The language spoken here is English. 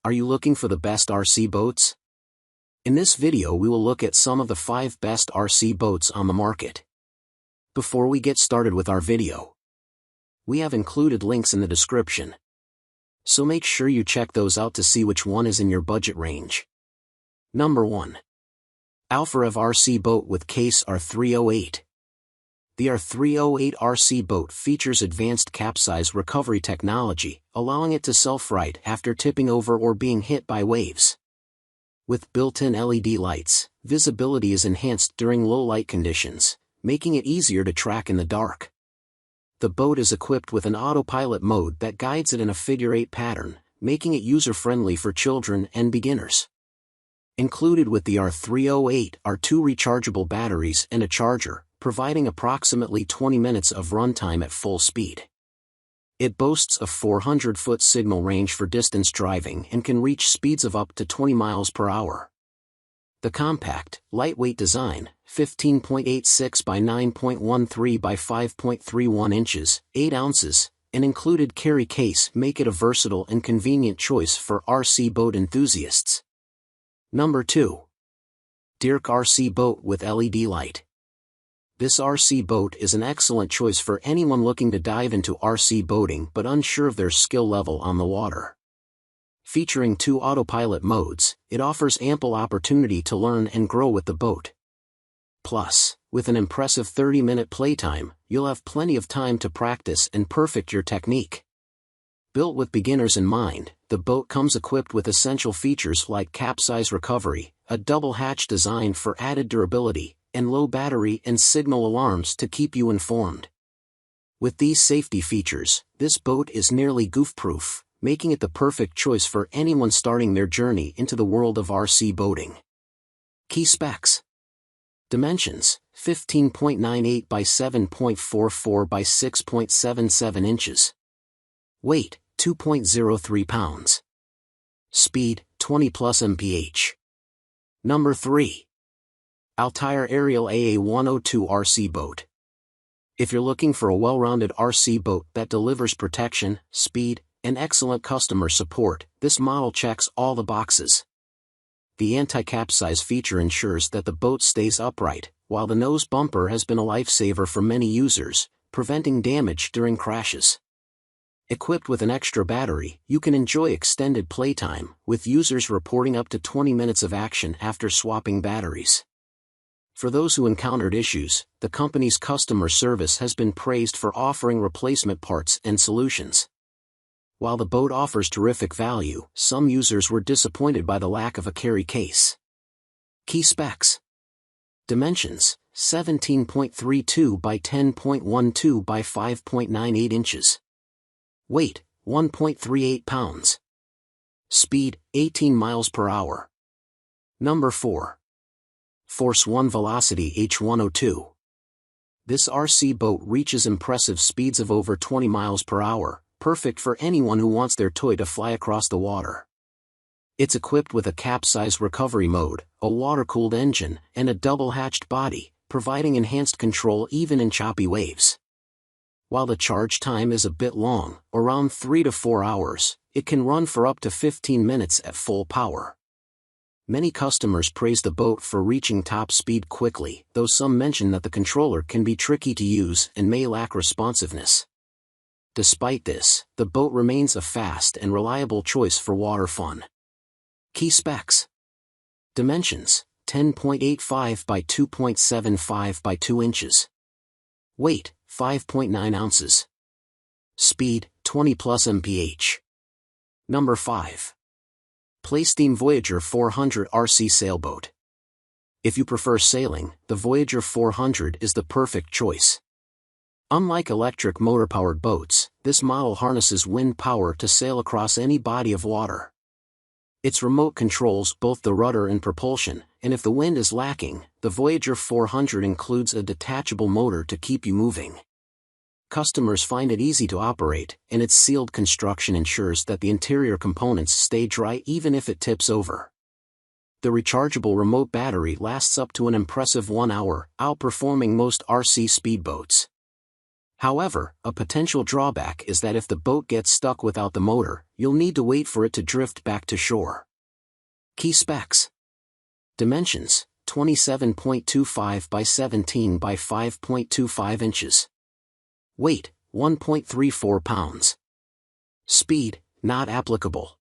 Are you looking for the best RC boats? In this video we will look at some of the 5 best RC boats on the market. Before we get started with our video, we have included links in the description, so make sure you check those out to see which one is in your budget range. Number 1. ALPHAREV RC Boat with Case R308. The R308 RC boat features advanced capsize recovery technology, allowing it to self-right after tipping over or being hit by waves. With built-in LED lights, visibility is enhanced during low light conditions, making it easier to track in the dark. The boat is equipped with an autopilot mode that guides it in a figure-8 pattern, making it user-friendly for children and beginners. Included with the R308 are 2 rechargeable batteries and a charger, providing approximately 20 minutes of runtime at full speed. It boasts a 400-foot signal range for distance driving and can reach speeds of up to 20 miles per hour. The compact, lightweight design, 15.86 by 9.13 by 5.31 inches, 8 ounces, and included carry case make it a versatile and convenient choice for RC boat enthusiasts. Number 2. DEERC RC Boat with LED light. This RC boat is an excellent choice for anyone looking to dive into RC boating but unsure of their skill level on the water. Featuring 2 autopilot modes, it offers ample opportunity to learn and grow with the boat. Plus, with an impressive 30-minute playtime, you'll have plenty of time to practice and perfect your technique. Built with beginners in mind, the boat comes equipped with essential features like capsize recovery, a double hatch design for added durability, and low battery and signal alarms to keep you informed. With these safety features, this boat is nearly goof-proof, making it the perfect choice for anyone starting their journey into the world of RC boating. Key specs. Dimensions: 15.98 by 7.44 by 6.77 inches. Weight: 2.03 pounds. Speed: 20 plus mph. Number 3. AltiAerial AA102 RC Boat. If you're looking for a well-rounded RC boat that delivers protection, speed, and excellent customer support, this model checks all the boxes. The anti-capsize feature ensures that the boat stays upright, while the nose bumper has been a lifesaver for many users, preventing damage during crashes. Equipped with an extra battery, you can enjoy extended playtime, with users reporting up to 20 minutes of action after swapping batteries. For those who encountered issues, the company's customer service has been praised for offering replacement parts and solutions. While the boat offers terrific value, some users were disappointed by the lack of a carry case. Key specs. Dimensions: 17.32 by 10.12 by 5.98 inches. Weight: 1.38 pounds. Speed: 18 miles per hour. Number 4. Force 1 Velocity H102. This RC boat reaches impressive speeds of over 20 miles per hour, perfect for anyone who wants their toy to fly across the water. It's equipped with a capsize recovery mode, a water-cooled engine, and a double-hatched body, providing enhanced control even in choppy waves. While the charge time is a bit long, around 3 to 4 hours, it can run for up to 15 minutes at full power. Many customers praise the boat for reaching top speed quickly, though some mention that the controller can be tricky to use and may lack responsiveness. Despite this, the boat remains a fast and reliable choice for water fun. Key specs. Dimensions: 10.85 by 2.75 by 2 inches. Weight: 5.9 ounces. Speed: 20 plus mph. Number 5. PLAYSTEAM Voyager 400 RC Sailboat. If you prefer sailing, the Voyager 400 is the perfect choice. Unlike electric motor-powered boats, this model harnesses wind power to sail across any body of water. Its remote controls both the rudder and propulsion, and if the wind is lacking, the Voyager 400 includes a detachable motor to keep you moving. Customers find it easy to operate, and its sealed construction ensures that the interior components stay dry even if it tips over. The rechargeable remote battery lasts up to an impressive 1 hour, outperforming most RC speedboats. However, a potential drawback is that if the boat gets stuck without the motor, you'll need to wait for it to drift back to shore. Key specs. Dimensions: 27.25 by 17 by 5.25 inches. Weight: 1.34 pounds. Speed: not applicable.